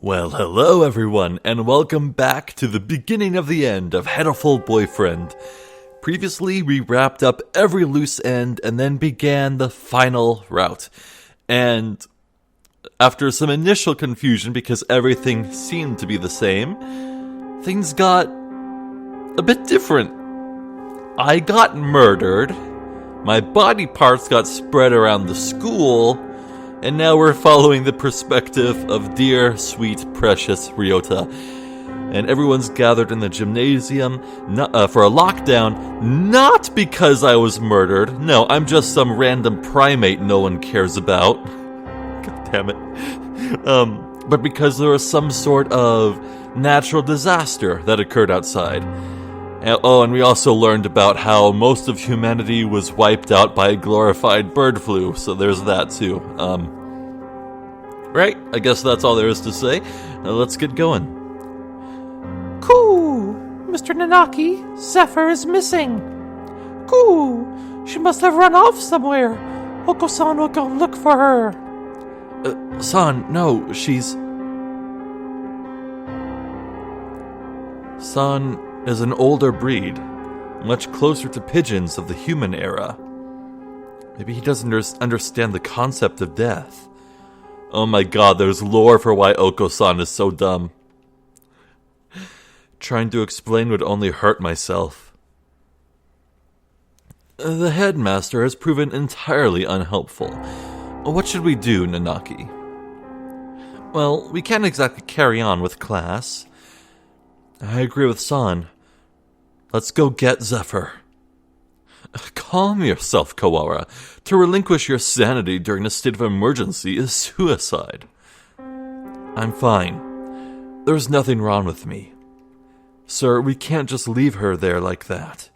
Well, hello everyone, and welcome back to the beginning of the end of Hatoful Boyfriend. Previously, we wrapped up every loose end and then began the final route. And after some initial confusion because everything seemed to be the same, things got a bit different. I got murdered, my body parts got spread around the school, and now we're following the perspective of dear, sweet, precious Ryouta. And everyone's gathered in the gymnasium for a lockdown, not because I was murdered. No, I'm just some random primate no one cares about. God damn it. But because there was some sort of natural disaster that occurred outside. And we also learned about how most of humanity was wiped out by a glorified bird flu, so there's that too. Right, I guess that's all there is to say. Let's get going. Coo! Mr. Nanaki, Zephyr is missing. Coo! She must have run off somewhere. Oko-san will go look for her. San, no, she's... San is an older breed, much closer to pigeons of the human era. Maybe he doesn't understand the concept of death. Oh my god, there's lore for why Oko-san is so dumb. Trying to explain would only hurt myself. The headmaster has proven entirely unhelpful. What should we do, Nanaki? Well, we can't exactly carry on with class. I agree with San. Let's go get Zephyr. Calm yourself, Kawara. To relinquish your sanity during a state of emergency is suicide. I'm fine. There's nothing wrong with me. Sir, we can't just leave her there like that.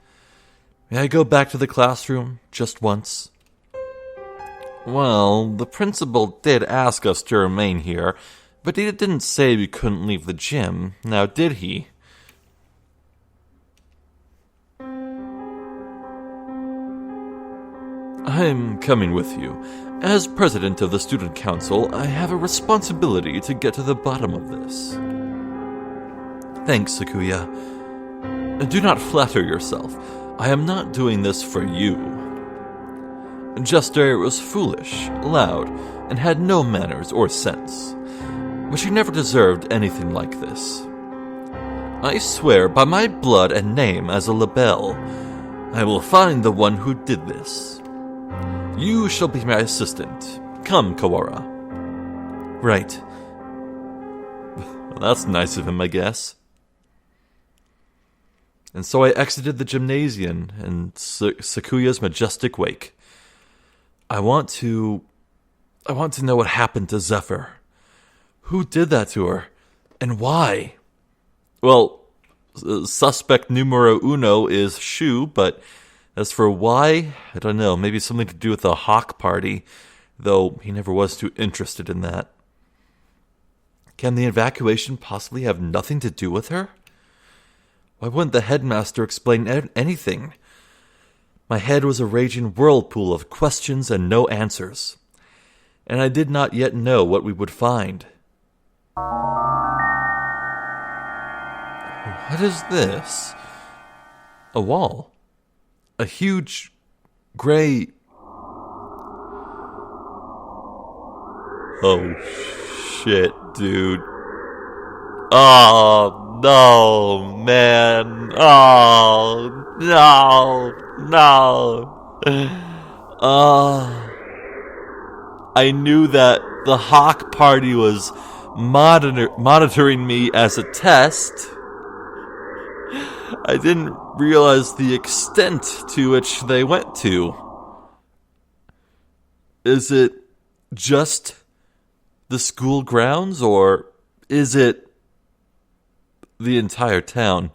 May I go back to the classroom just once? Well, the principal did ask us to remain here, but he didn't say we couldn't leave the gym, now did he? I'm coming with you. As president of the student council, I have a responsibility to get to the bottom of this. Thanks, Sakuya. Do not flatter yourself. I am not doing this for you. Jester was foolish, loud, and had no manners or sense. But she never deserved anything like this. I swear by my blood and name as a label, I will find the one who did this. You shall be my assistant. Come, Kawara. Right. Well, that's nice of him, I guess. And so I exited the gymnasium in Sakuya's majestic wake. I want to know what happened to Zephyr. Who did that to her? And why? Well, suspect numero uno is Shu, but as for why, I don't know, maybe something to do with the Hawk party, though he never was too interested in that. Can the evacuation possibly have nothing to do with her? Why wouldn't the headmaster explain anything? My head was a raging whirlpool of questions and no answers, and I did not yet know what we would find. What is this? A wall. A huge, gray... Oh, shit, dude. Oh, no, man. Oh, no. I knew that the Hawk party was monitoring me as a test. I didn't realize the extent to which they went to. Is it just the school grounds, or is it the entire town?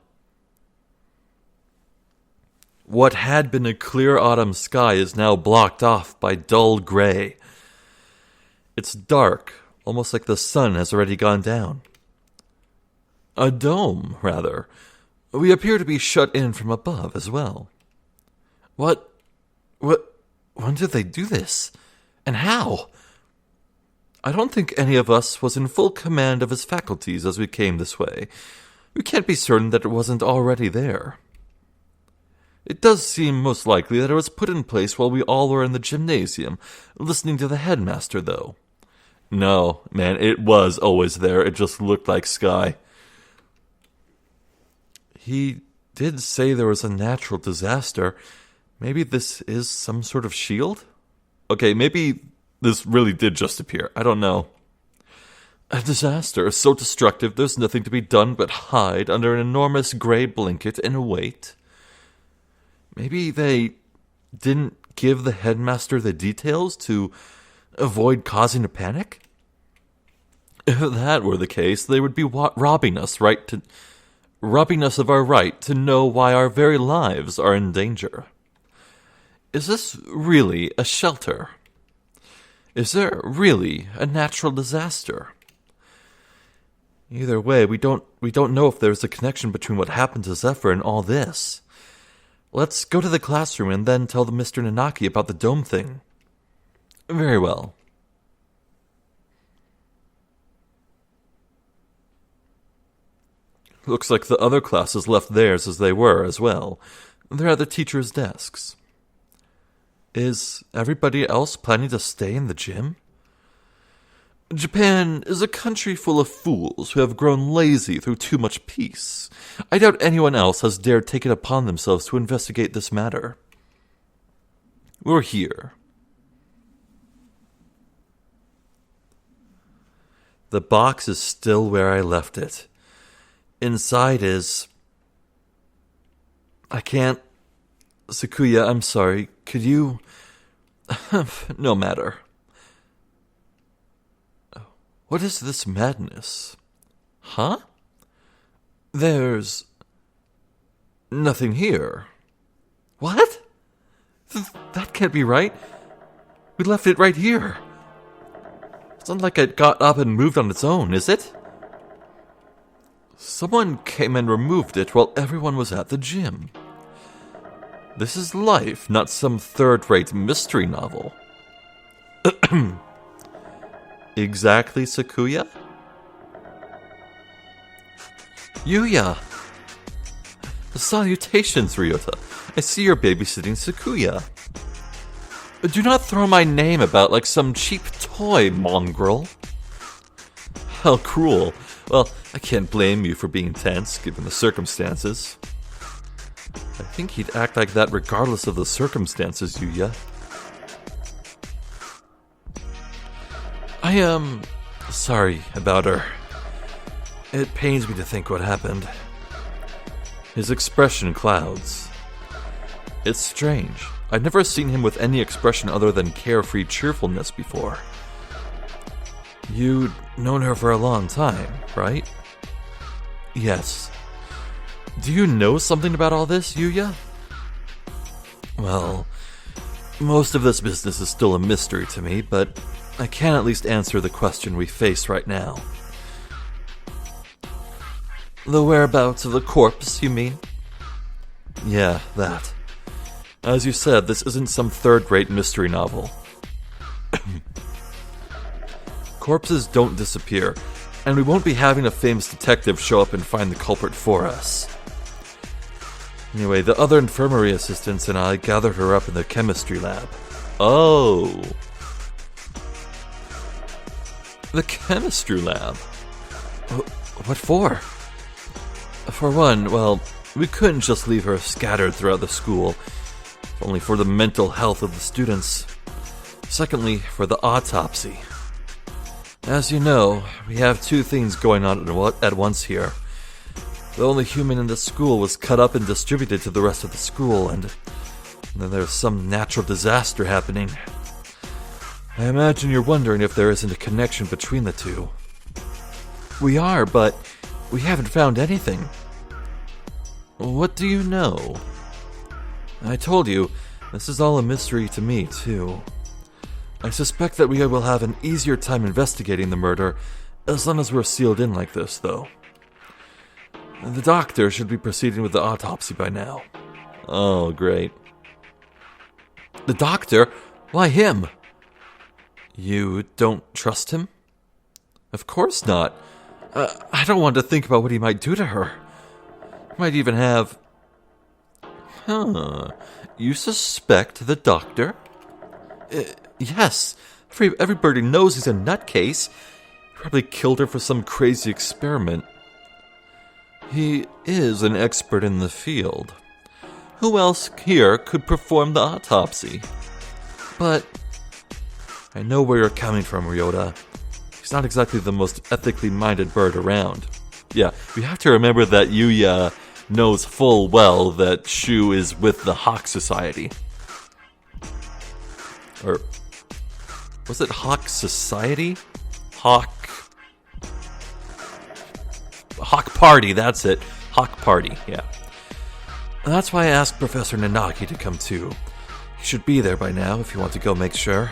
What had been a clear autumn sky is now blocked off by dull gray. It's dark, almost like the sun has already gone down. A dome, rather. We appear to be shut in from above as well. When did they do this? And how? I don't think any of us was in full command of his faculties as we came this way. We can't be certain that it wasn't already there. It does seem most likely that it was put in place while we all were in the gymnasium, listening to the headmaster, though. No, man, it was always there. It just looked like Sky. He did say there was a natural disaster. Maybe this is some sort of shield? Okay, maybe this really did just appear. I don't know. A disaster so destructive there's nothing to be done but hide under an enormous gray blanket and wait. Maybe they didn't give the headmaster the details to avoid causing a panic? If that were the case, they would be robbing us of our right to know why our very lives are in danger. Is this really a shelter? Is there really a natural disaster? Either way, we don't know if there's a connection between what happened to Zephyr and all this. Let's go to the classroom and then tell Mr. Nanaki about the dome thing. Very well. Looks like the other classes left theirs as they were as well. They're at the teachers' desks. Is everybody else planning to stay in the gym? Japan is a country full of fools who have grown lazy through too much peace. I doubt anyone else has dared take it upon themselves to investigate this matter. We're here. The box is still where I left it. Inside is... I can't... Sakuya, I'm sorry. Could you... No matter. What is this madness? Huh? There's... nothing here. What? That can't be right. We left it right here. It's not like it got up and moved on its own, is it? Someone came and removed it while everyone was at the gym. This is life, not some third-rate mystery novel. Exactly, Sakuya? Yuya! Salutations, Ryouta. I see you're babysitting Sakuya. Do not throw my name about like some cheap toy, mongrel. How cruel. Well, I can't blame you for being tense, given the circumstances. I think he'd act like that regardless of the circumstances, Yuya. I am sorry about her. It pains me to think what happened. His expression clouds. It's strange. I've never seen him with any expression other than carefree cheerfulness before. You'd known her for a long time, right? Yes. Do you know something about all this, Yuya? Well, most of this business is still a mystery to me, but I can at least answer the question we face right now. The whereabouts of the corpse, you mean? Yeah, that. As you said, this isn't some third-rate mystery novel. Corpses don't disappear, and we won't be having a famous detective show up and find the culprit for us. Anyway, the other infirmary assistants and I gathered her up in the chemistry lab. Oh. The chemistry lab? What for? For one, well, we couldn't just leave her scattered throughout the school, only for the mental health of the students. Secondly, for the autopsy. As you know, we have two things going on at once here. The only human in the school was cut up and distributed to the rest of the school, and then there's some natural disaster happening. I imagine you're wondering if there isn't a connection between the two. We are, but we haven't found anything. What do you know? I told you, this is all a mystery to me, too. I suspect that we will have an easier time investigating the murder as long as we're sealed in like this, though. The doctor should be proceeding with the autopsy by now. Oh, great. The doctor? Why him? You don't trust him? Of course not. I don't want to think about what he might do to her. He might even have... You suspect the doctor? Yes. Everybody knows he's a nutcase. He probably killed her for some crazy experiment. He is an expert in the field. Who else here could perform the autopsy? But I know where you're coming from, Ryouta. He's not exactly the most ethically minded bird around. Yeah, we have to remember that Yuya knows full well that Shu is with the Hawk Society. Or was it Hawk Society? Hawk Party, that's it. Hawk Party, yeah. And that's why I asked Professor Nanaki to come too. He should be there by now if you want to go make sure.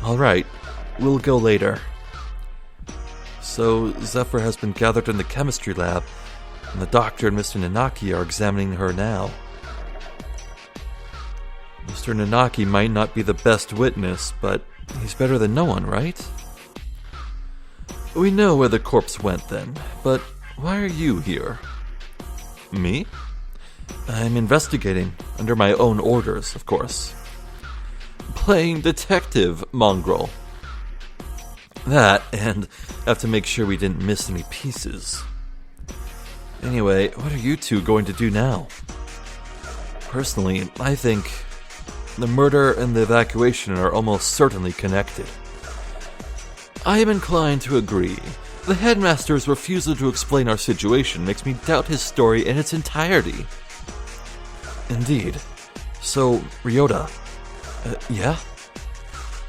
Alright, we'll go later. So, Zephyr has been gathered in the chemistry lab, and the doctor and Mr. Nanaki are examining her now. Mr. Nanaki might not be the best witness, but he's better than no one, right? We know where the corpse went then, but why are you here? Me? I'm investigating, under my own orders, of course. Playing detective, mongrel. That, and have to make sure we didn't miss any pieces. Anyway, what are you two going to do now? Personally, I think the murder and the evacuation are almost certainly connected. I am inclined to agree. The headmaster's refusal to explain our situation makes me doubt his story in its entirety. Indeed. So, Ryouta, yeah?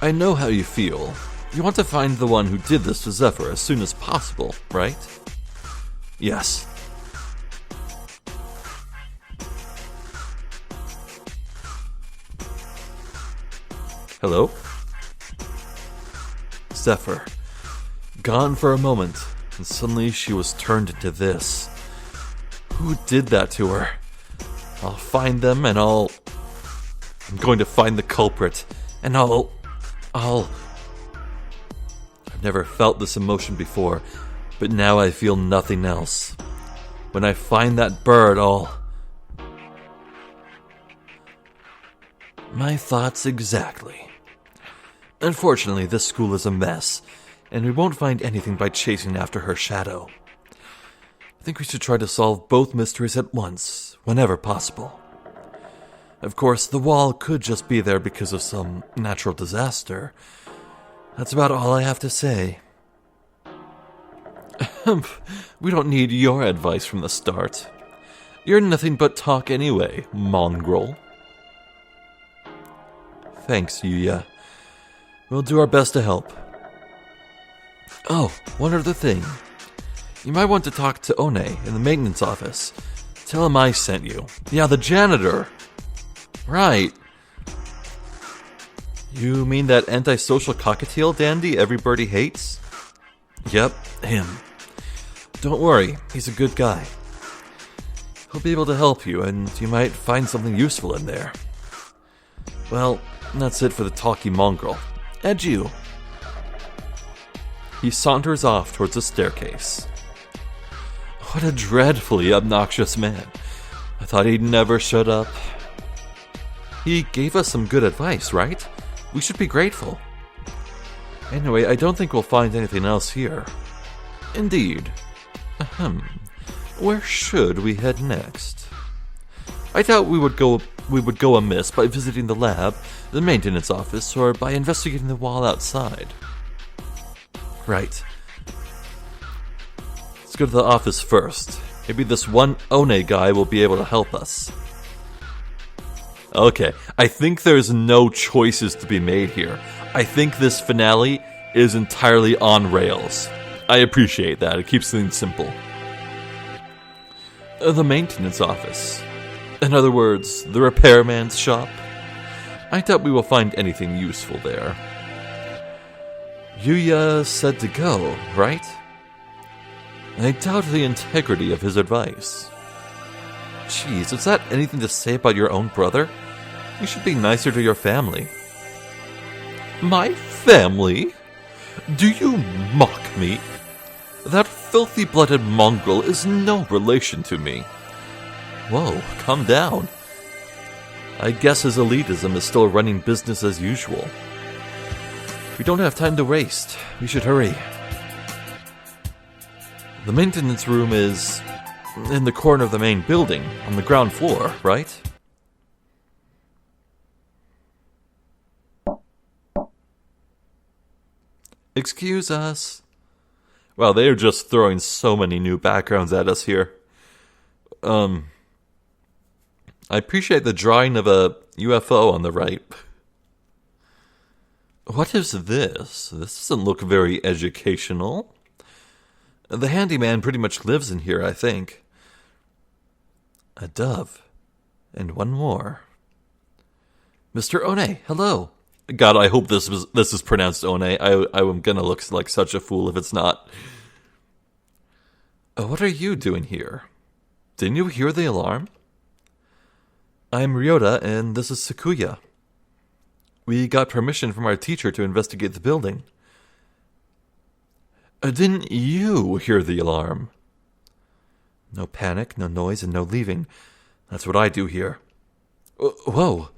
I know how you feel. You want to find the one who did this to Zephyr as soon as possible, right? Yes. Hello? Zephyr. Gone for a moment, and suddenly she was turned into this. Who did that to her? I'll find them and I'm going to find the culprit, and I've never felt this emotion before, but now I feel nothing else. When I find that bird, My thoughts exactly. Unfortunately, this school is a mess, and we won't find anything by chasing after her shadow. I think we should try to solve both mysteries at once, whenever possible. Of course, the wall could just be there because of some natural disaster. That's about all I have to say. We don't need your advice from the start. You're nothing but talk anyway, mongrel. Thanks, Yuya. We'll do our best to help. Oh, one other thing. You might want to talk to One in the maintenance office. Tell him I sent you. Yeah, the janitor. Right. You mean that antisocial cockatiel dandy everybody hates? Yep, him. Don't worry, he's a good guy. He'll be able to help you, and you might find something useful in there. Well, that's it for the talky mongrel. Adieu. He saunters off towards the staircase. What a dreadfully obnoxious man. I thought he'd never shut up. He gave us some good advice, right? We should be grateful. Anyway, I don't think we'll find anything else here. Indeed. Where should we head next? I doubt we would go amiss by visiting the lab, the maintenance office, or by investigating the wall outside. Right. Let's go to the office first. Maybe this one One guy will be able to help us. Okay, I think there's no choices to be made here. I think this finale is entirely on rails. I appreciate that, it keeps things simple. The maintenance office. In other words, the repairman's shop. I doubt we will find anything useful there. Yuya said to go, right? I doubt the integrity of his advice. Jeez, is that anything to say about your own brother? You should be nicer to your family. My family? Do you mock me? That filthy-blooded mongrel is no relation to me. Whoa, calm down. I guess his elitism is still running business as usual. We don't have time to waste. We should hurry. The maintenance room is in the corner of the main building, on the ground floor, right? Excuse us. Wow, they are just throwing so many new backgrounds at us here. I appreciate the drawing of a UFO on the right. What is this? This doesn't look very educational. The handyman pretty much lives in here, I think. A dove. And one more. Mr. One, hello. God, I hope this is pronounced One. I'm gonna look like such a fool if it's not. What are you doing here? Didn't you hear the alarm? I'm Ryouta, and this is Sakuya. We got permission from our teacher to investigate the building. Didn't you hear the alarm? No panic, no noise, and no leaving. That's what I do here. Whoa,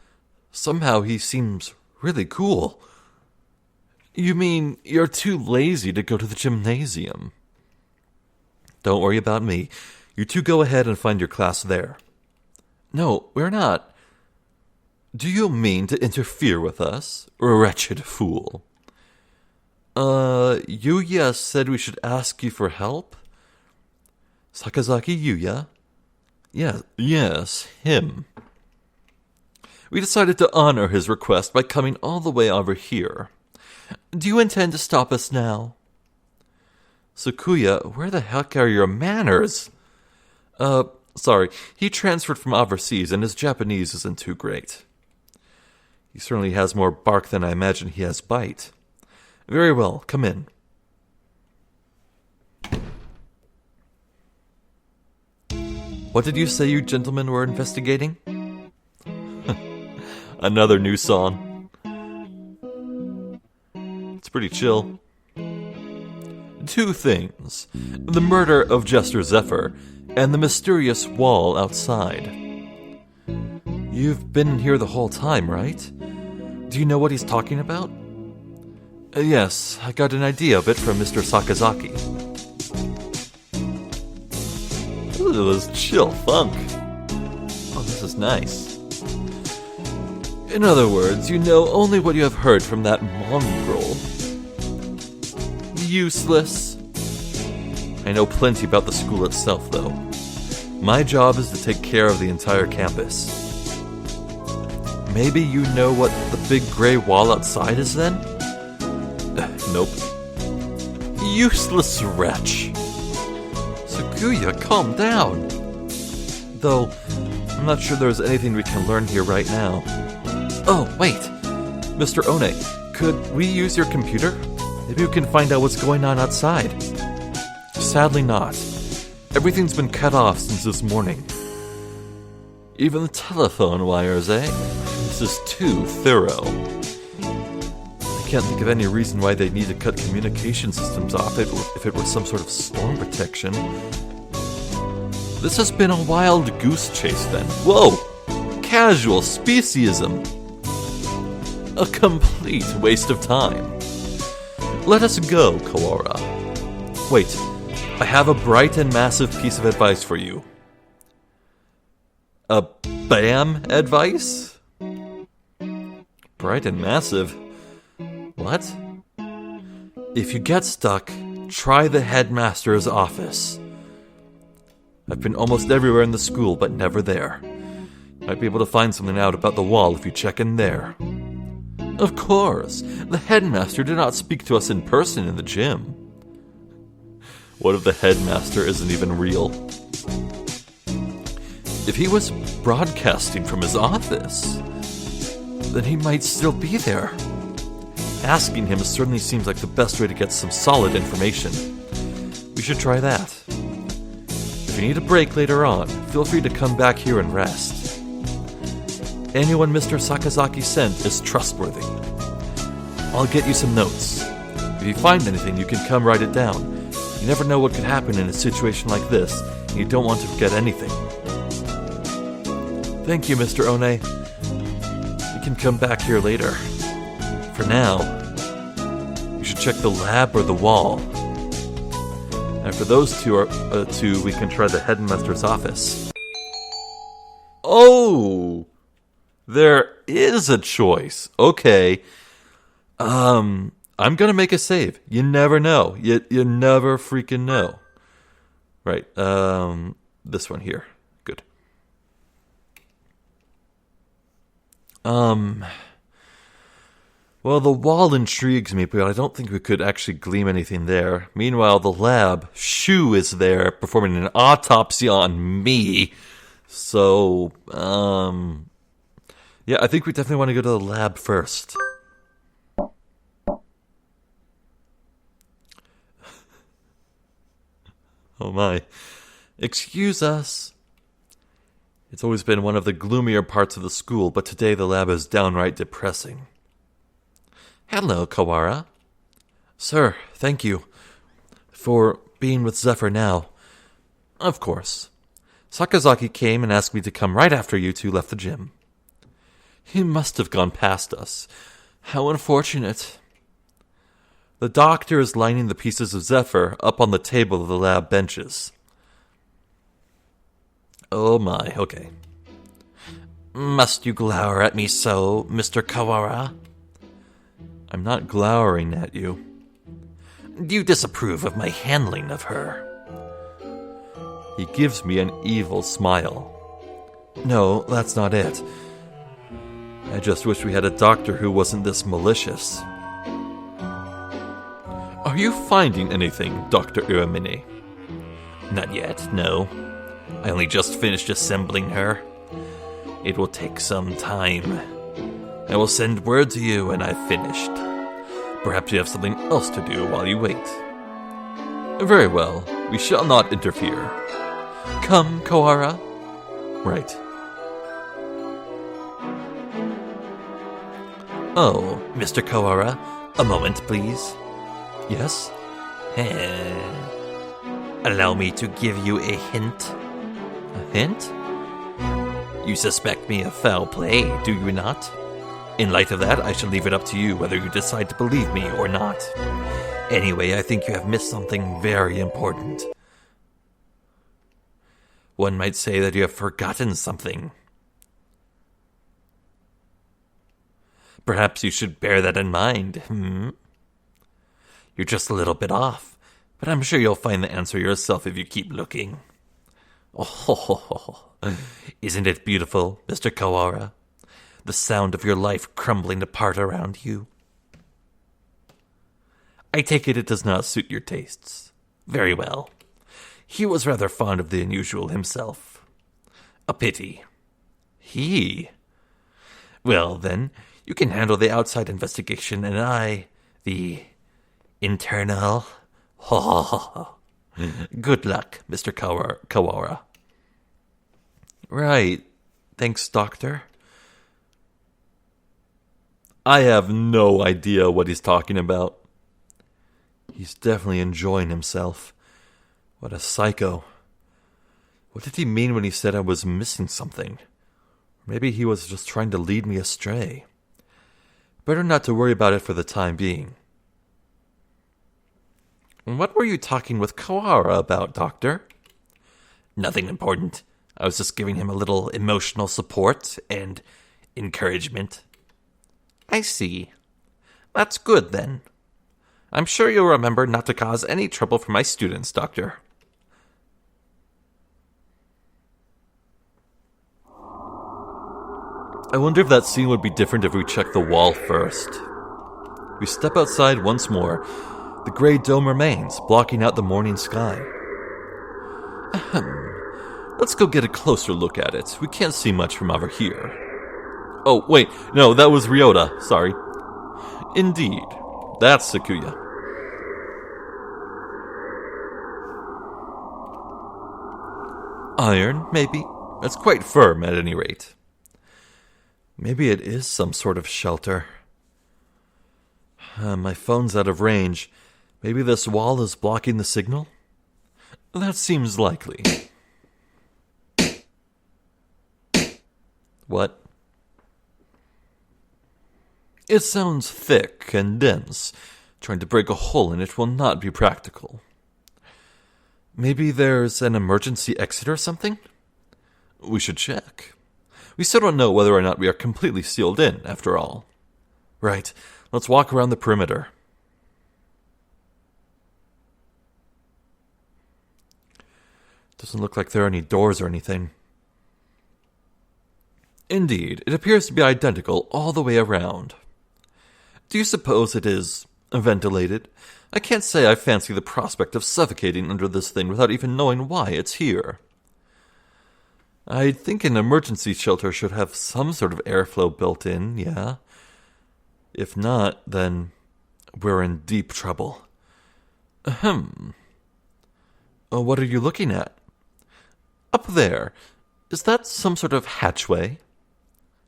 somehow he seems really cool. You mean you're too lazy to go to the gymnasium? Don't worry about me. You two go ahead and find your class there. No, we're not. Do you mean to interfere with us, wretched fool? Yuya said we should ask you for help? Sakazaki Yuya? Yes, him. We decided to honor his request by coming all the way over here. Do you intend to stop us now? Sakuya, where the heck are your manners? Sorry, he transferred from overseas and his Japanese isn't too great. He certainly has more bark than I imagine he has bite. Very well, come in. What did you say you gentlemen were investigating? Another new song. It's pretty chill. Two things. The murder of Jester Zephyr and the mysterious wall outside. You've been here the whole time, right? Do you know what he's talking about? Yes, I got an idea of it from Mr. Sakazaki. Ooh, this chill funk. Oh, this is nice. In other words, you know only what you have heard from that mongrel. Useless. I know plenty about the school itself, though. My job is to take care of the entire campus. Maybe you know what the big gray wall outside is then? Nope. Useless wretch. Sakuya, calm down. Though, I'm not sure there's anything we can learn here right now. Oh, wait. Mr. One, could we use your computer? Maybe we can find out what's going on outside. Sadly not. Everything's been cut off since this morning. Even the telephone wires, eh? This is too thorough. I can't think of any reason why they'd need to cut communication systems off if it were some sort of storm protection. This has been a wild goose chase then. Whoa! Casual speciesism. A complete waste of time. Let us go, Kawara. Wait, I have a bright and massive piece of advice for you. A BAM advice? Bright and massive? What? If you get stuck, try the headmaster's office. I've been almost everywhere in the school, but never there. Might be able to find something out about the wall if you check in there. Of course, the headmaster did not speak to us in person in the gym. What if the headmaster isn't even real? If he was broadcasting from his office, then he might still be there. Asking him certainly seems like the best way to get some solid information. We should try that. If you need a break later on, feel free to come back here and rest. Anyone Mr. Sakazaki sent is trustworthy. I'll get you some notes. If you find anything, you can come write it down. You never know what could happen in a situation like this, and you don't want to forget anything. Thank you, Mr. One. We can come back here later. For now, you should check the lab or the wall. After those two, we can try the headmaster's office. Oh! There is a choice. Okay. I'm gonna make a save. You never know. You never freaking know. Right. This one here. Good. Well, the wall intrigues me, but I don't think we could actually glean anything there. Meanwhile, the lab, Shu is there performing an autopsy on me. So, yeah, I think we definitely want to go to the lab first. Oh my. Excuse us. It's always been one of the gloomier parts of the school, but today the lab is downright depressing. Hello, Kawara. Sir, thank you for being with Zephyr now. Of course. Sakazaki came and asked me to come right after you two left the gym. He must have gone past us. How unfortunate. The doctor is lining the pieces of Zephyr up on the table of the lab benches. Oh my, okay. Must you glower at me so, Mr. Kawara? I'm not glowering at you. Do you disapprove of my handling of her? He gives me an evil smile. No, that's not it. I just wish we had a doctor who wasn't this malicious. Are you finding anything, Dr. Uemine? Not yet, no. I only just finished assembling her. It will take some time. I will send word to you when I've finished. Perhaps you have something else to do while you wait. Very well, we shall not interfere. Come, Kawara. Right. Oh, Mr. Kawara, a moment, please. Yes? Allow me to give you a hint. A hint? You suspect me of foul play, do you not? In light of that, I shall leave it up to you whether you decide to believe me or not. Anyway, I think you have missed something very important. One might say that you have forgotten something. Perhaps you should bear that in mind, You're just a little bit off, but I'm sure you'll find the answer yourself if you keep looking. Oh, isn't it beautiful, Mr. Kawara? The sound of your life crumbling apart around you. I take it does not suit your tastes. Very well. He was rather fond of the unusual himself. A pity. He? Well, then, you can handle the outside investigation, and I, the internal. Good luck, Mr. Kawara. Right. Thanks, Doctor. I have no idea what he's talking about. He's definitely enjoying himself. What a psycho. What did he mean when he said I was missing something? Maybe he was just trying to lead me astray. Better not to worry about it for the time being. What were you talking with Kawara about, Doctor? Nothing important. I was just giving him a little emotional support and encouragement. I see. That's good, then. I'm sure you'll remember not to cause any trouble for my students, Doctor. I wonder if that scene would be different if we checked the wall first. We step outside once more. The gray dome remains, blocking out the morning sky. Let's go get a closer look at it. We can't see much from over here. Oh, wait, no, that was Ryouta, sorry. Indeed, that's Sakuya. Iron, maybe. It's quite firm, at any rate. Maybe it is some sort of shelter. My phone's out of range. Maybe this wall is blocking the signal? That seems likely. What? It sounds thick and dense. Trying to break a hole in it will not be practical. Maybe there's an emergency exit or something? We should check. We still don't know whether or not we are completely sealed in, after all. Right, let's walk around the perimeter. Doesn't look like there are any doors or anything. Indeed, it appears to be identical all the way around. Do you suppose it is ventilated? I can't say I fancy the prospect of suffocating under this thing without even knowing why it's here. I think an emergency shelter should have some sort of airflow built in, yeah? If not, then we're in deep trouble. Ahem. What are you looking at? Up there. Is that some sort of hatchway?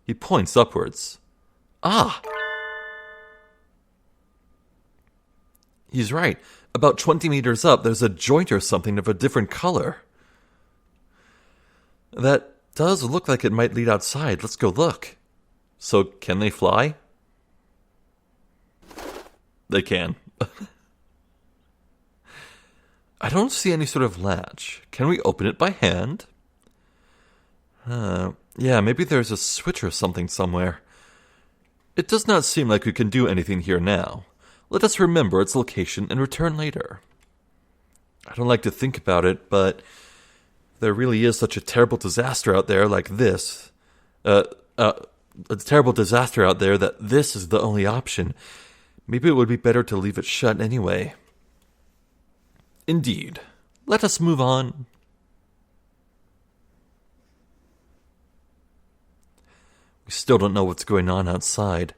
He points upwards. Ah! He's right. About 20 meters up, there's a joint or something of a different color. That does look like it might lead outside. Let's go look. So, can they fly? They can. I don't see any sort of latch. Can we open it by hand? Yeah, maybe there's a switch or something somewhere. It does not seem like we can do anything here now. Let us remember its location and return later. I don't like to think about it, but if there really is such a terrible disaster out there like this, a terrible disaster out there that this is the only option, maybe it would be better to leave it shut anyway. Indeed. Let us move on. We still don't know what's going on outside.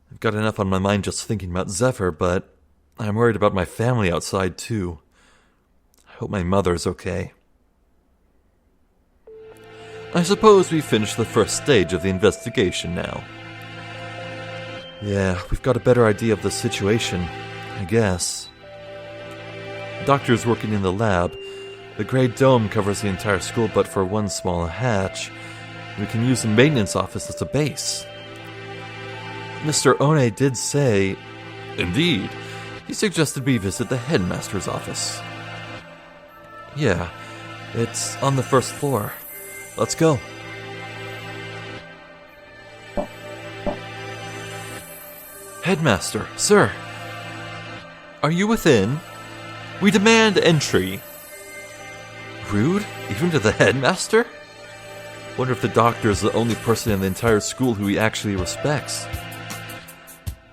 I've got enough on my mind just thinking about Zephyr, but I'm worried about my family outside too. I hope my mother's okay. I suppose we finished the first stage of the investigation now. Yeah, we've got a better idea of the situation, I guess. Doctor's working in the lab. The gray dome covers the entire school but for one small hatch. We can use the maintenance office as a base. Mr. One did say... Indeed. He suggested we visit the headmaster's office. Yeah, it's on the first floor. Let's go. Headmaster, sir. Are you within? We demand entry. Rude? Even to the headmaster? Wonder if the doctor is the only person in the entire school who he actually respects.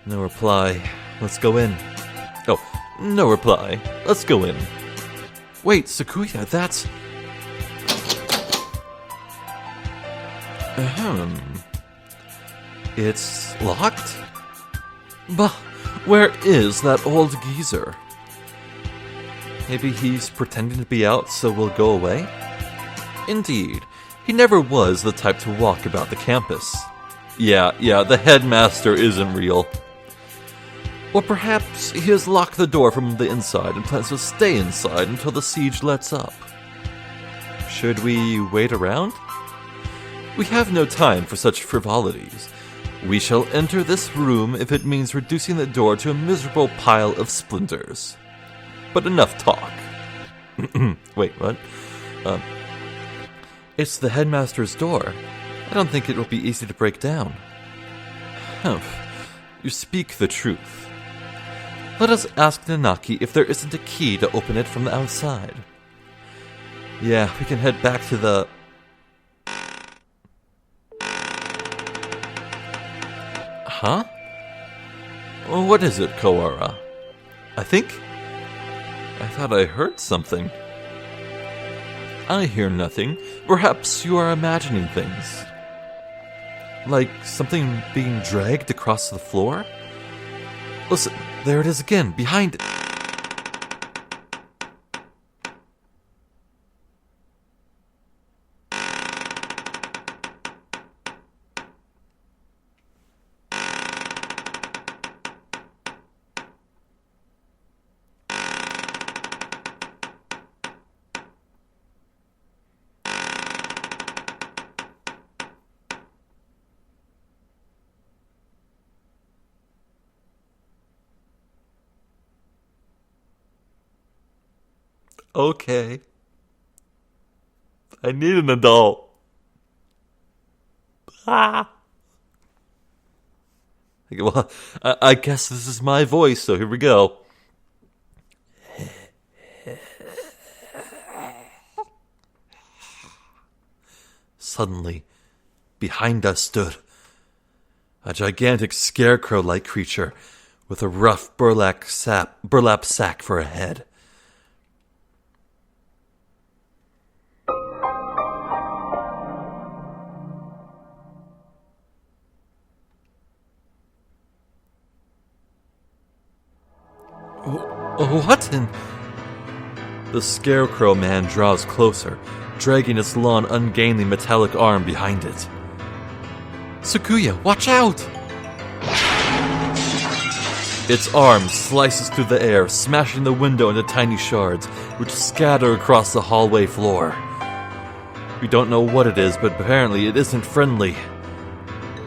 No reply. Let's go in. Oh, no reply. Let's go in. Wait, Sakuya, that's... It's locked? Bah, where is that old geezer? Maybe he's pretending to be out so we'll go away? Indeed, he never was the type to walk about the campus. Yeah, the headmaster isn't real. Or perhaps he has locked the door from the inside and plans to stay inside until the siege lets up. Should we wait around? We have no time for such frivolities. We shall enter this room if it means reducing the door to a miserable pile of splinters. But enough talk. Wait, what? It's the headmaster's door. I don't think it will be easy to break down. You speak the truth. Let us ask Nanaki if there isn't a key to open it from the outside. Yeah, we can head back to the... Huh? What is it, Kawara? I thought I heard something. I hear nothing. Perhaps you are imagining things. Like something being dragged across the floor? Listen, there it is again, behind it. Okay. I need an adult. Ah. Well, I guess this is my voice, so here we go. Suddenly, behind us stood a gigantic scarecrow-like creature with a rough burlap sack for a head. What in... The Scarecrow man draws closer, dragging its long, ungainly metallic arm behind it. Sakuya, watch out! Its arm slices through the air, smashing the window into tiny shards, which scatter across the hallway floor. We don't know what it is, but apparently it isn't friendly.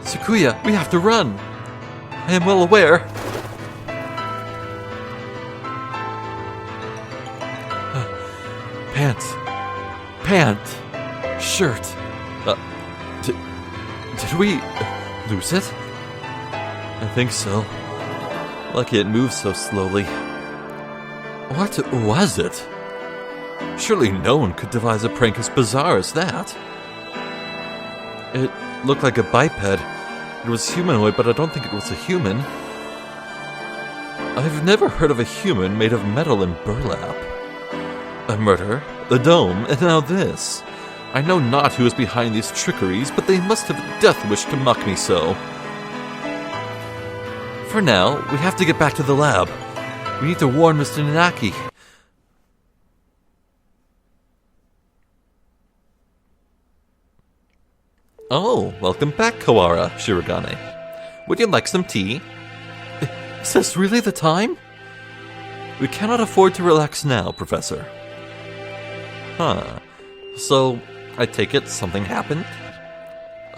Sakuya, we have to run! I am well aware. Pant, shirt. Did we lose it? I think so. Lucky it moves so slowly. What was it? Surely no one could devise a prank as bizarre as that. It looked like a biped. It was humanoid, but I don't think it was a human. I've never heard of a human made of metal and burlap. A murder, the dome, and now this. I know not who is behind these trickeries, but they must have a death wish to mock me so. For now, we have to get back to the lab. We need to warn Mr. Nanaki. Oh, welcome back, Kawara, Shirogane. Would you like some tea? Is this really the time? We cannot afford to relax now, Professor. Huh. So, I take it something happened?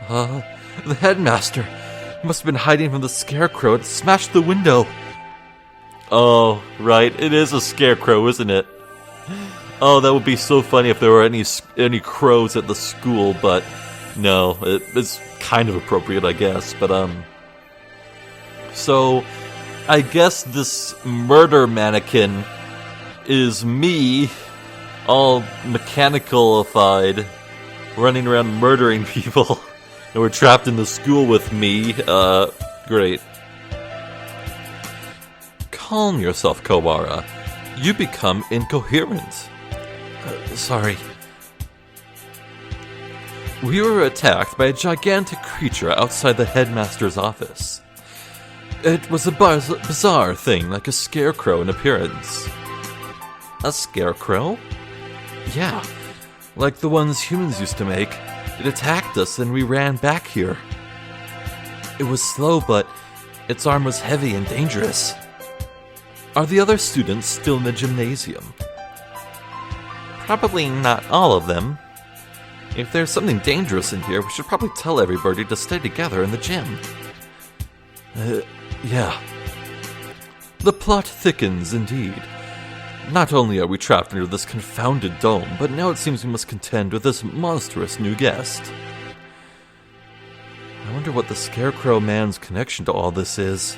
The headmaster must have been hiding from the Scarecrow and smashed the window. Oh, right. It is a Scarecrow, isn't it? Oh, that would be so funny if there were any crows at the school, but no, it's kind of appropriate, I guess. But, so, I guess this murder mannequin is me, all mechanicalified, running around murdering people, and we're trapped in the school with me. Great. Calm yourself, Kawara. You become incoherent. Sorry. We were attacked by a gigantic creature outside the headmaster's office. It was a bizarre thing, like a scarecrow in appearance. A scarecrow? Yeah, like the ones humans used to make. It attacked us and we ran back here. It was slow, but its arm was heavy and dangerous. Are the other students still in the gymnasium? Probably not all of them. If there's something dangerous in here, we should probably tell everybody to stay together in the gym. Yeah. The plot thickens indeed. Not only are we trapped under this confounded dome, but now it seems we must contend with this monstrous new guest. I wonder what the Scarecrow man's connection to all this is.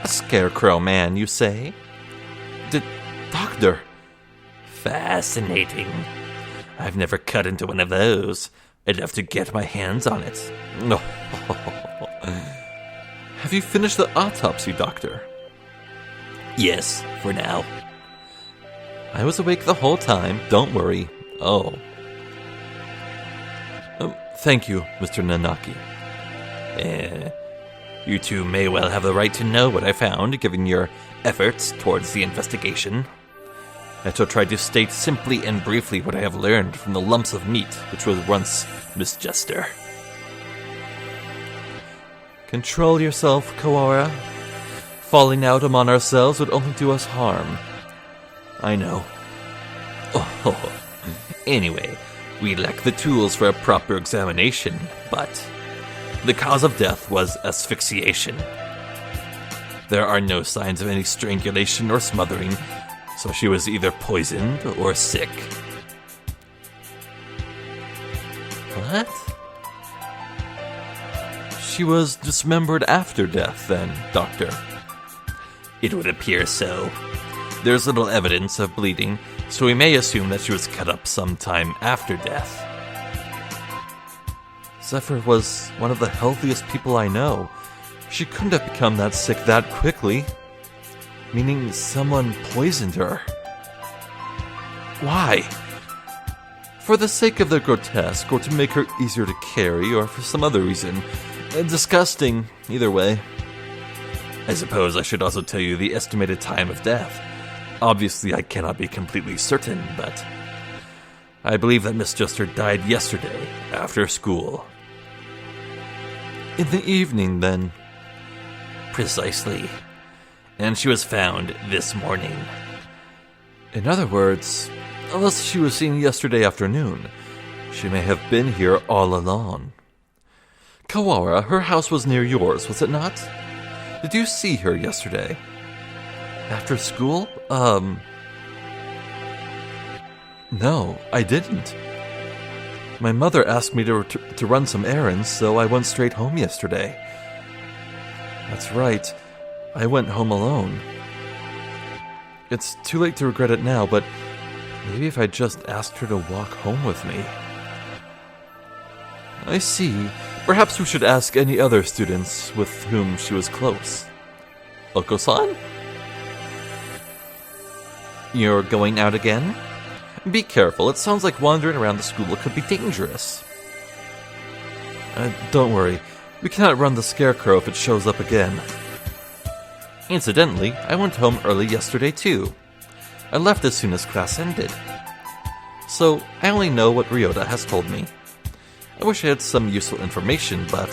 A Scarecrow man, you say? Doctor. Fascinating. I've never cut into one of those. I'd love to get my hands on it. No. Have you finished the autopsy, Doctor? Yes, for now. I was awake the whole time, don't worry. Oh. Thank you, Mr. Nanaki. You two may well have the right to know what I found, given your efforts towards the investigation. I shall try to state simply and briefly what I have learned from the lumps of meat which was once Miss Jester. Control yourself, Kawara. Falling out among ourselves would only do us harm. I know. Oh, anyway, we lack the tools for a proper examination, but the cause of death was asphyxiation. There are no signs of any strangulation or smothering, so she was either poisoned or sick. What? She was dismembered after death, then, Doctor? It would appear so. There's little evidence of bleeding, so we may assume that she was cut up sometime after death. Zephyr was one of the healthiest people I know. She couldn't have become that sick that quickly. Meaning someone poisoned her. Why? For the sake of the grotesque, or to make her easier to carry, or for some other reason. Disgusting, either way. I suppose I should also tell you the estimated time of death. Obviously, I cannot be completely certain, but I believe that Miss Juster died yesterday, after school. In the evening, then? Precisely. And she was found this morning. In other words, unless she was seen yesterday afternoon, she may have been here all along. Kawara, her house was near yours, was it not? Did you see her yesterday? After school? No, I didn't. My mother asked me to run some errands, so I went straight home yesterday. That's right, I went home alone. It's too late to regret it now, but maybe if I just asked her to walk home with me. I see. Perhaps we should ask any other students with whom she was close. Oko-san? You're going out again? Be careful, it sounds like wandering around the school could be dangerous. Don't worry, we cannot run the Scarecrow if it shows up again. Incidentally, I went home early yesterday too. I left as soon as class ended. So, I only know what Ryouta has told me. I wish I had some useful information, but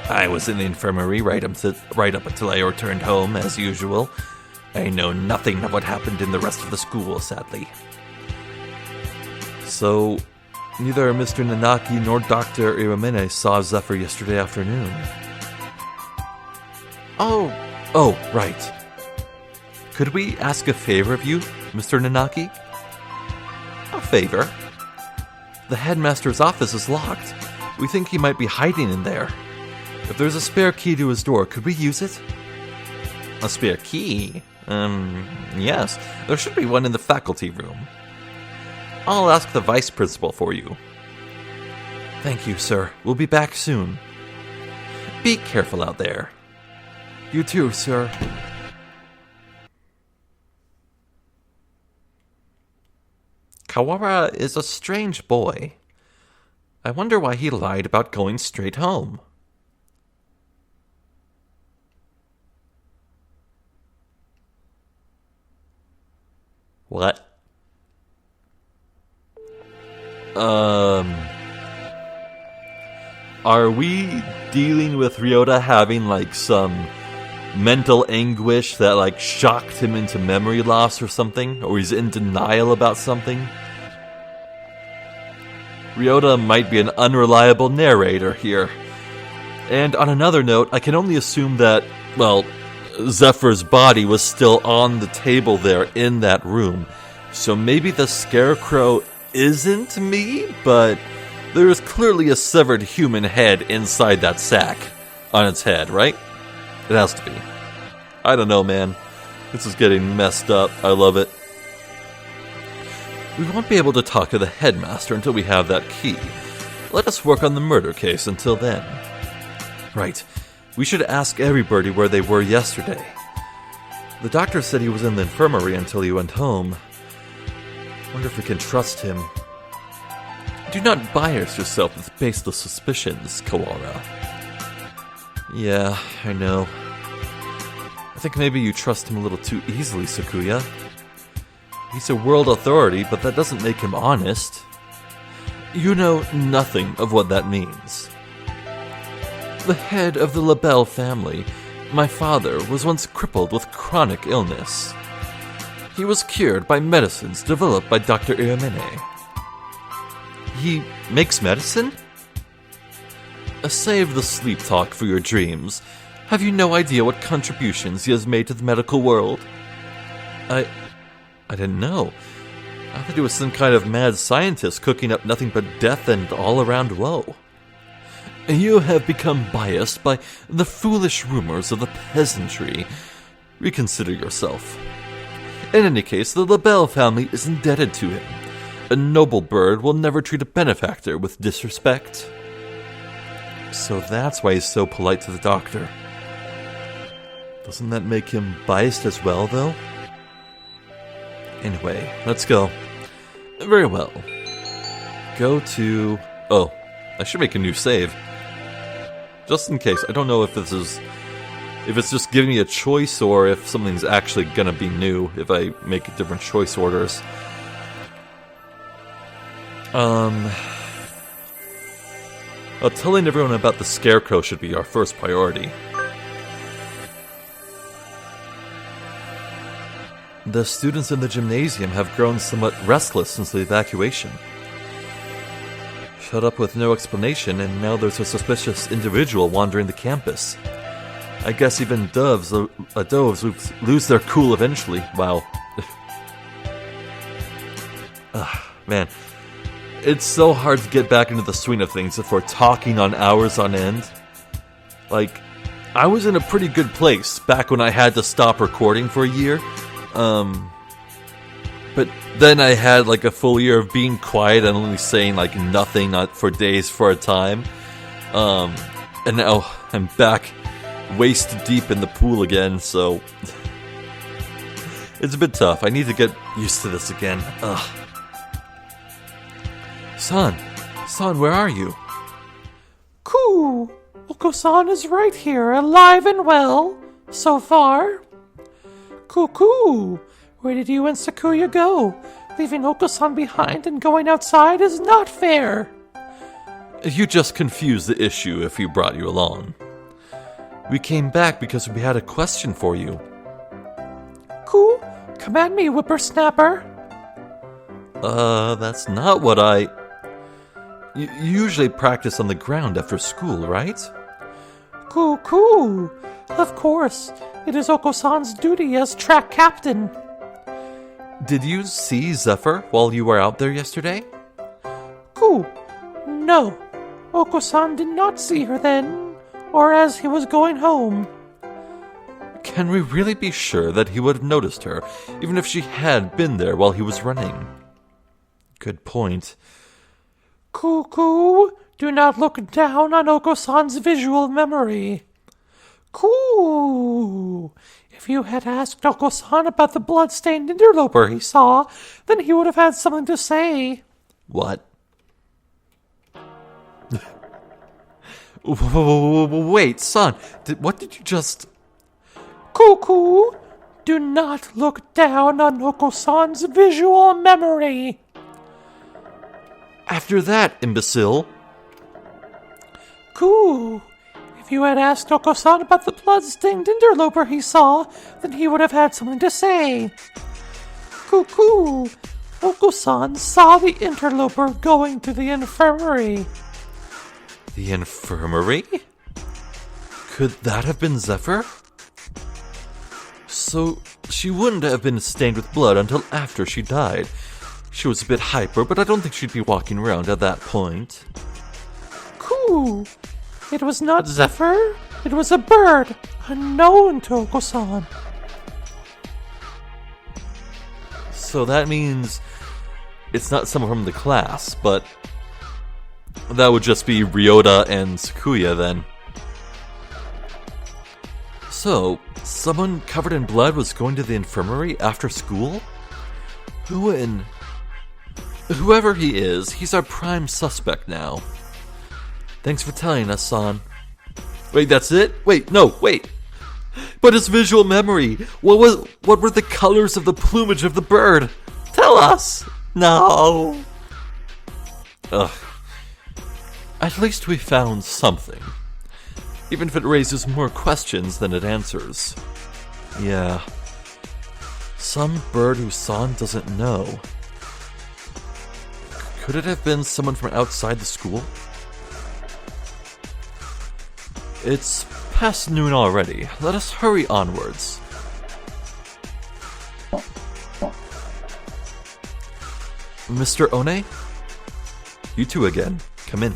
I was in the infirmary right up until I returned home, as usual. I know nothing of what happened in the rest of the school, sadly. So, neither Mr. Nanaki nor Dr. Iwamene saw Zephyr yesterday afternoon. Oh, right. Could we ask a favor of you, Mr. Nanaki? A favor? The headmaster's office is locked. We think he might be hiding in there. If there's a spare key to his door, could we use it? A spare key? Yes. There should be one in the faculty room. I'll ask the vice principal for you. Thank you, sir. We'll be back soon. Be careful out there. You too, sir. Kawara is a strange boy. I wonder why he lied about going straight home. What? Are we dealing with Ryouta having, like, some mental anguish that, like, shocked him into memory loss or something? Or he's in denial about something? Ryouta might be an unreliable narrator here. And on another note, I can only assume that, well, Zephyr's body was still on the table there in that room. So maybe the Scarecrow isn't me, but there is clearly a severed human head inside that sack on its head, right? It has to be. I don't know, man. This is getting messed up. I love it. We won't be able to talk to the headmaster until we have that key. Let us work on the murder case until then. Right. We should ask everybody where they were yesterday. The doctor said he was in the infirmary until he went home. Wonder if we can trust him. Do not bias yourself with baseless suspicions, Kawara. Yeah, I know. I think maybe you trust him a little too easily, Sakuya. He's a world authority, but that doesn't make him honest. You know nothing of what that means. The head of the LaBelle family, my father, was once crippled with chronic illness. He was cured by medicines developed by Dr. Iwamene. He makes medicine? Save the sleep talk for your dreams. Have you no idea what contributions he has made to the medical world? I didn't know. I thought he was some kind of mad scientist cooking up nothing but death and all-around woe. You have become biased by the foolish rumors of the peasantry. Reconsider yourself. In any case, the LaBelle family is indebted to him. A noble bird will never treat a benefactor with disrespect. So that's why he's so polite to the doctor. Doesn't that make him biased as well, though? Anyway, let's go. Very well. Go to... Oh, I should make a new save. Just in case. I don't know if this is... If it's just giving me a choice or if something's actually gonna be new if I make different choice orders. Well, telling everyone about the Scarecrow should be our first priority. The students in the gymnasium have grown somewhat restless since the evacuation. Shut up with no explanation, and now there's a suspicious individual wandering the campus. I guess even doves lose their cool eventually. Wow. Man. It's so hard to get back into the swing of things if we're talking on hours on end. Like, I was in a pretty good place back when I had to stop recording for a year. But then I had like a full year of being quiet and only saying like nothing for days for a time. And now I'm back waist deep in the pool again, so it's a bit tough. I need to get used to this again. Ugh. Son, where are you? Coo! Oko-san is right here, alive and well, so far. Coo! Where did you and Sakuya go? Leaving Oko-san behind and going outside is not fair. You just confused the issue if we brought you along. We came back because we had a question for you. Coo, command me, whippersnapper. That's not what I... You usually practice on the ground after school, right? Coo! Of course, it is Oko-san's duty as track captain. Did you see Zephyr while you were out there yesterday? Coo, no. Oko-san did not see her then, or as he was going home. Can we really be sure that he would have noticed her, even if she had been there while he was running? Good point. Coo, do not look down on Oko-san's visual memory. Coo, if you had asked Oko-san about the blood-stained interloper he saw, then he would have had something to say. What? Wait, son, what did you just... Coo, do not look down on Oko-san's visual memory. After that, imbecile. Coo, if you had asked Oko-san about the blood-stained interloper he saw, then he would have had something to say. Coo, Oko-san saw the interloper going to the infirmary. The infirmary? Could that have been Zephyr? So, she wouldn't have been stained with blood until after she died. She was a bit hyper, but I don't think she'd be walking around at that point. Coo! It was not Zephyr. It was a bird, unknown to Oko-san. So that means it's not someone from the class, but that would just be Ryouta and Sakuya then. So, someone covered in blood was going to the infirmary after school? Whoever he is, he's our prime suspect now. Thanks for telling us, son. Wait, that's it? Wait. But his visual memory. What were the colors of the plumage of the bird? Tell us. No. Ugh. At least we found something. Even if it raises more questions than it answers. Yeah. Some bird who San doesn't know. Could it have been someone from outside the school? It's past noon already. Let us hurry onwards. Mr. One? You two again. Come in.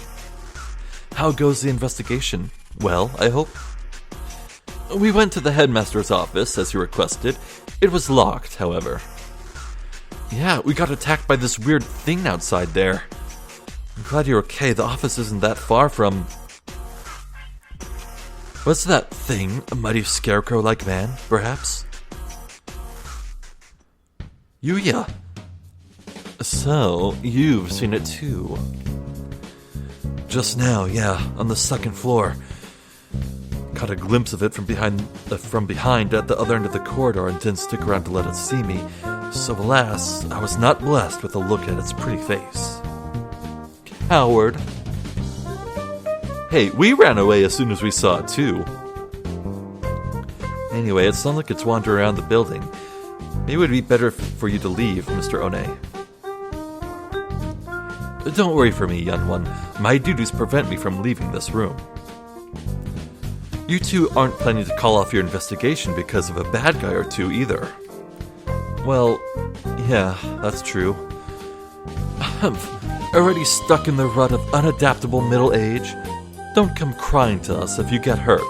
How goes the investigation? Well, I hope? We went to the headmaster's office, as you requested. It was locked, however. Yeah, we got attacked by this weird thing outside there. I'm glad you're okay. The office isn't that far from... What's that thing? A mighty scarecrow-like man, perhaps? Yuya! So, you've seen it too. Just now, yeah, on the second floor. Caught a glimpse of it from behind at the other end of the corridor and didn't stick around to let it see me. So alas, I was not blessed with a look at its pretty face. Coward. Hey, we ran away as soon as we saw it too. Anyway, it sounds like it's wandering around the building. Maybe it would be better for you to leave, Mr. One. Don't worry for me, young one. My duties prevent me from leaving this room. You two aren't planning to call off your investigation because of a bad guy or two either. Well, yeah, that's true. I'm already stuck in the rut of unadaptable middle age. Don't come crying to us if you get hurt.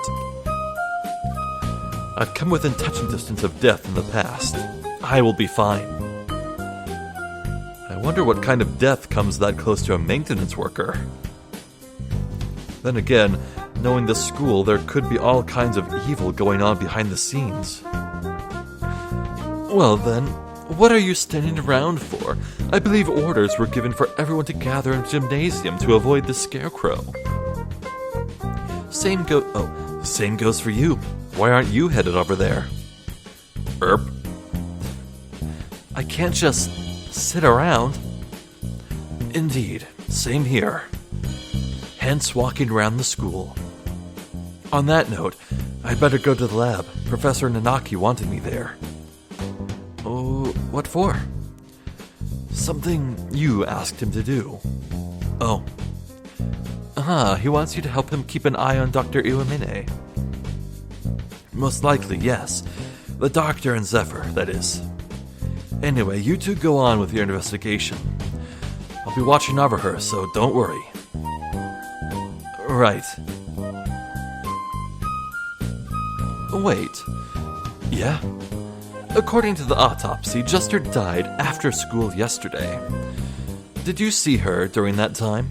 I've come within touching distance of death in the past. I will be fine. I wonder what kind of death comes that close to a maintenance worker. Then again, knowing the school, there could be all kinds of evil going on behind the scenes. Well then, what are you standing around for? I believe orders were given for everyone to gather in the gymnasium to avoid the Scarecrow. Same goes for you. Why aren't you headed over there? I can't just sit around. Indeed, same here. Hence walking around the school. On that note, I'd better go to the lab. Professor Nanaki wanted me there. Oh, what for? Something you asked him to do. Oh. He wants you to help him keep an eye on Dr. Iwamine. Most likely, yes. The doctor and Zephyr, that is. Anyway, you two go on with your investigation. I'll be watching over her, so don't worry. Right. Wait. Yeah? According to the autopsy, Jester died after school yesterday. Did you see her during that time?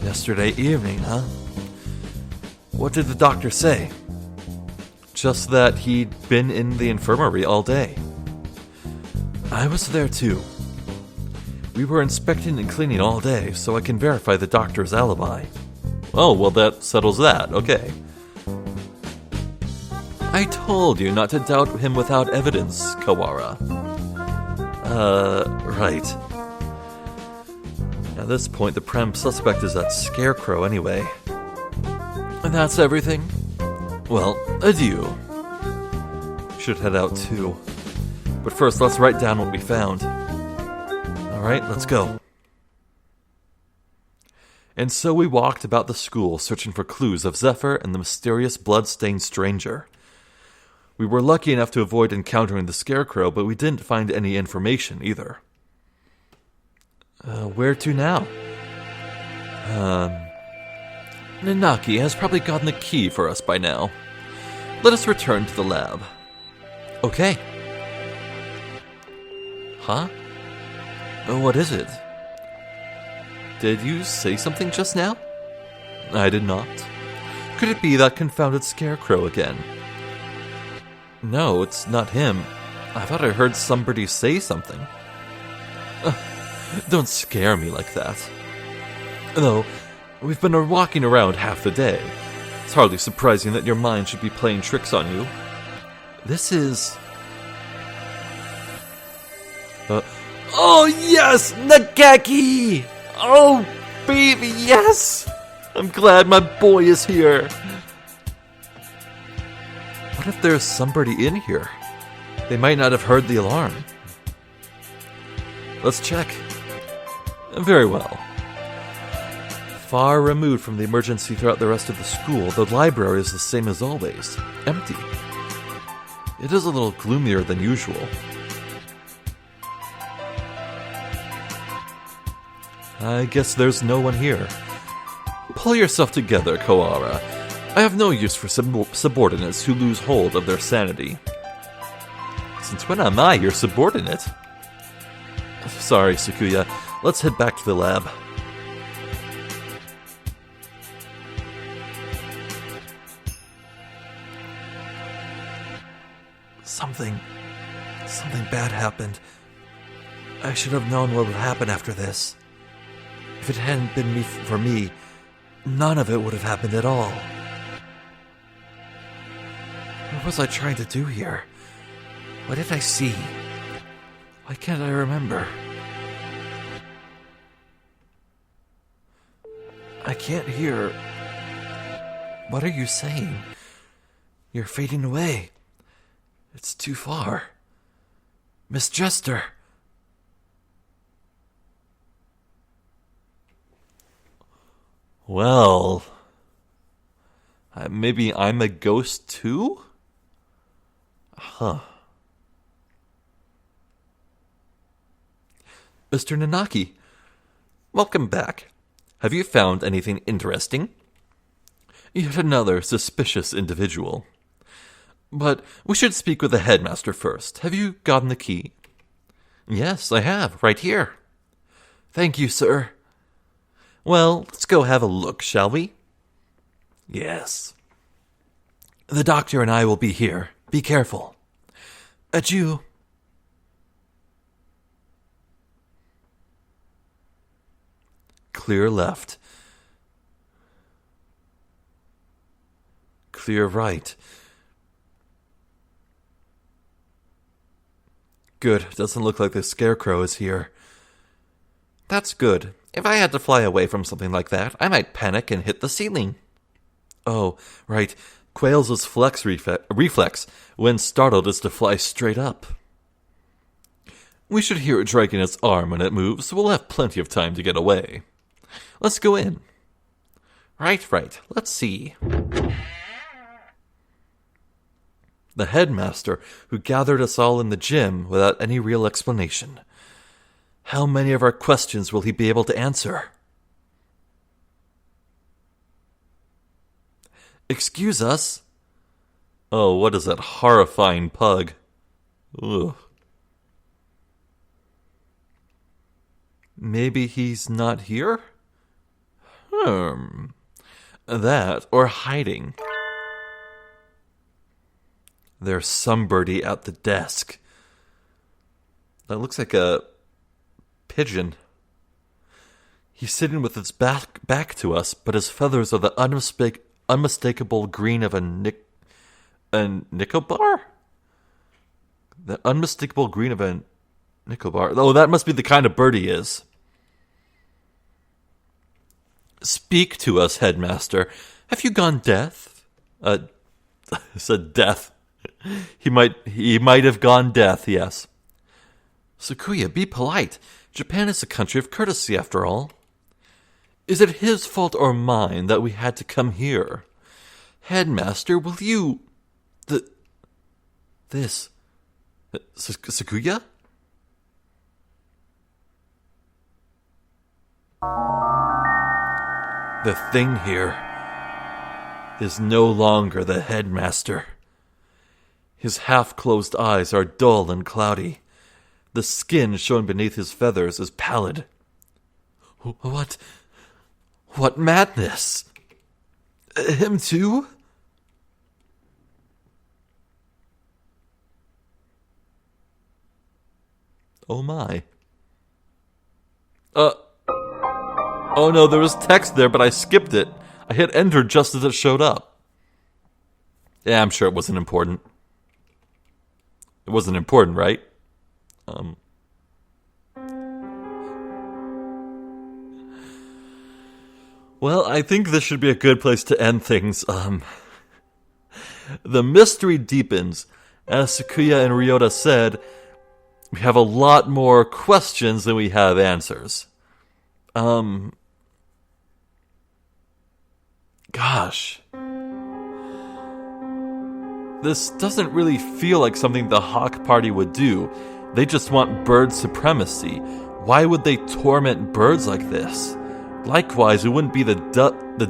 Yesterday evening, huh? What did the doctor say? Just that he'd been in the infirmary all day. I was there too. We were inspecting and cleaning all day, so I can verify the doctor's alibi. Oh, well that settles that, okay. I told you not to doubt him without evidence, Kawara. Right. At this point, the prime suspect is that Scarecrow anyway. And that's everything? Well, adieu. Should head out too. But first, let's write down what we found. Alright, let's go. And so we walked about the school, searching for clues of Zephyr and the mysterious blood-stained stranger. We were lucky enough to avoid encountering the Scarecrow, but we didn't find any information either. Where to now? Nanaki has probably gotten the key for us by now. Let us return to the lab. Okay. Huh? What is it? Did you say something just now? I did not. Could it be that confounded Scarecrow again? No, it's not him. I thought I heard somebody say something. Don't scare me like that. Though, we've been walking around half the day. It's hardly surprising that your mind should be playing tricks on you. This is... Oh yes! Nagaki! Oh, baby, yes! I'm glad my boy is here. What if there's somebody in here? They might not have heard the alarm. Let's check. Very well. Far removed from the emergency throughout the rest of the school, the library is the same as always, empty. It is a little gloomier than usual. I guess there's no one here. Pull yourself together, Kawara. I have no use for subordinates who lose hold of their sanity. Since when am I your subordinate? Sorry, Sakuya. Let's head back to the lab. Something bad happened. I should have known what would happen after this. If it hadn't been for me, none of it would have happened at all. What was I trying to do here? What did I see? Why can't I remember? I can't hear. What are you saying? You're fading away. It's too far. Miss Jester. Well, maybe I'm a ghost too? Huh. Mr. Nanaki, welcome back. Have you found anything interesting? Yet another suspicious individual. But we should speak with the headmaster first. Have you gotten the key? Yes, I have, right here. Thank you, sir. Well, let's go have a look, shall we? Yes. The doctor and I will be here. Be careful. Adieu. Clear left. Clear right. Good. Doesn't look like the Scarecrow is here. That's good. If I had to fly away from something like that, I might panic and hit the ceiling. Oh, right. Quails' reflex when startled is to fly straight up. We should hear it dragging its arm when it moves, so we'll have plenty of time to get away. Let's go in. Right. Let's see. The headmaster who gathered us all in the gym without any real explanation. How many of our questions will he be able to answer? Excuse us? Oh, what is that horrifying pug? Ugh. Maybe he's not here? That or hiding. There's somebody at the desk. That looks like a pigeon. He's sitting with his back to us, but his feathers are the unmistakable green of a Nicobar? The unmistakable green of a Nicobar. Oh, that must be the kind of bird he is. Speak to us, headmaster. Have you gone deaf? I said death. He might have gone deaf, yes. Sakuya, be polite. Japan is a country of courtesy, after all. Is it his fault or mine that we had to come here? Headmaster, will you... Sakuya? The thing here is no longer the headmaster. His half-closed eyes are dull and cloudy. The skin shown beneath his feathers is pallid. What madness? Him too? Oh my. Oh no, there was text there, but I skipped it. I hit enter just as it showed up. Yeah, I'm sure it wasn't important. It wasn't important, right? Well, I think this should be a good place to end things. The mystery deepens. As Sakuya and Ryouta said, we have a lot more questions than we have answers. gosh. This doesn't really feel like something the Hawk Party would do. They just want bird supremacy. Why would they torment birds like this? Likewise, it wouldn't be the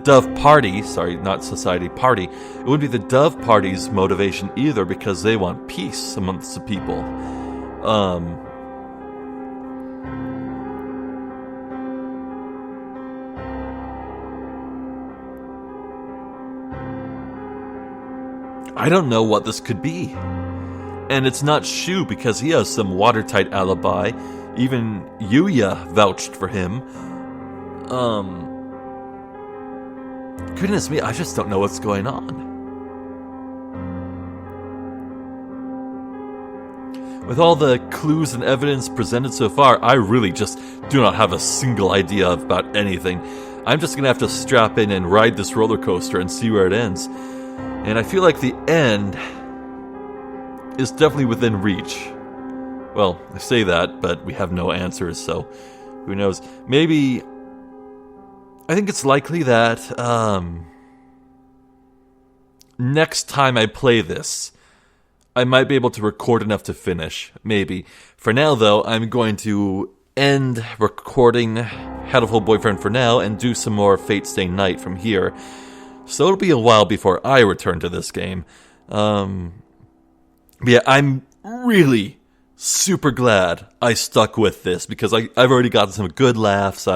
Dove Party, sorry, not Society Party, it wouldn't be the Dove Party's motivation either, because they want peace amongst the people. I don't know what this could be. And it's not Shu, because he has some watertight alibi. Even Yuya vouched for him. Goodness me, I just don't know what's going on. With all the clues and evidence presented so far, I really just do not have a single idea about anything. I'm just gonna have to strap in and ride this roller coaster and see where it ends. And I feel like the end is definitely within reach. Well, I say that, but we have no answers, so who knows? Maybe... I think it's likely that next time I play this, I might be able to record enough to finish. Maybe. For now, though, I'm going to end recording Hatoful Boyfriend for now and do some more Fate Stay Night from here. So it'll be a while before I return to this game. But yeah, I'm really super glad I stuck with this, because I've already gotten some good laughs.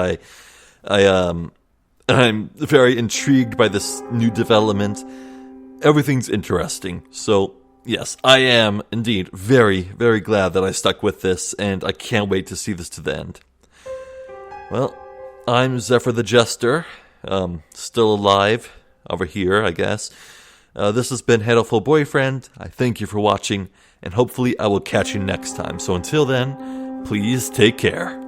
I'm very intrigued by this new development. Everything's interesting. So, yes, I am indeed very, very glad that I stuck with this, and I can't wait to see this to the end. Well, I'm Zephyr the Jester, still alive over here, I guess. This has been Hatoful Boyfriend. I thank you for watching, and hopefully I will catch you next time. So until then, please take care.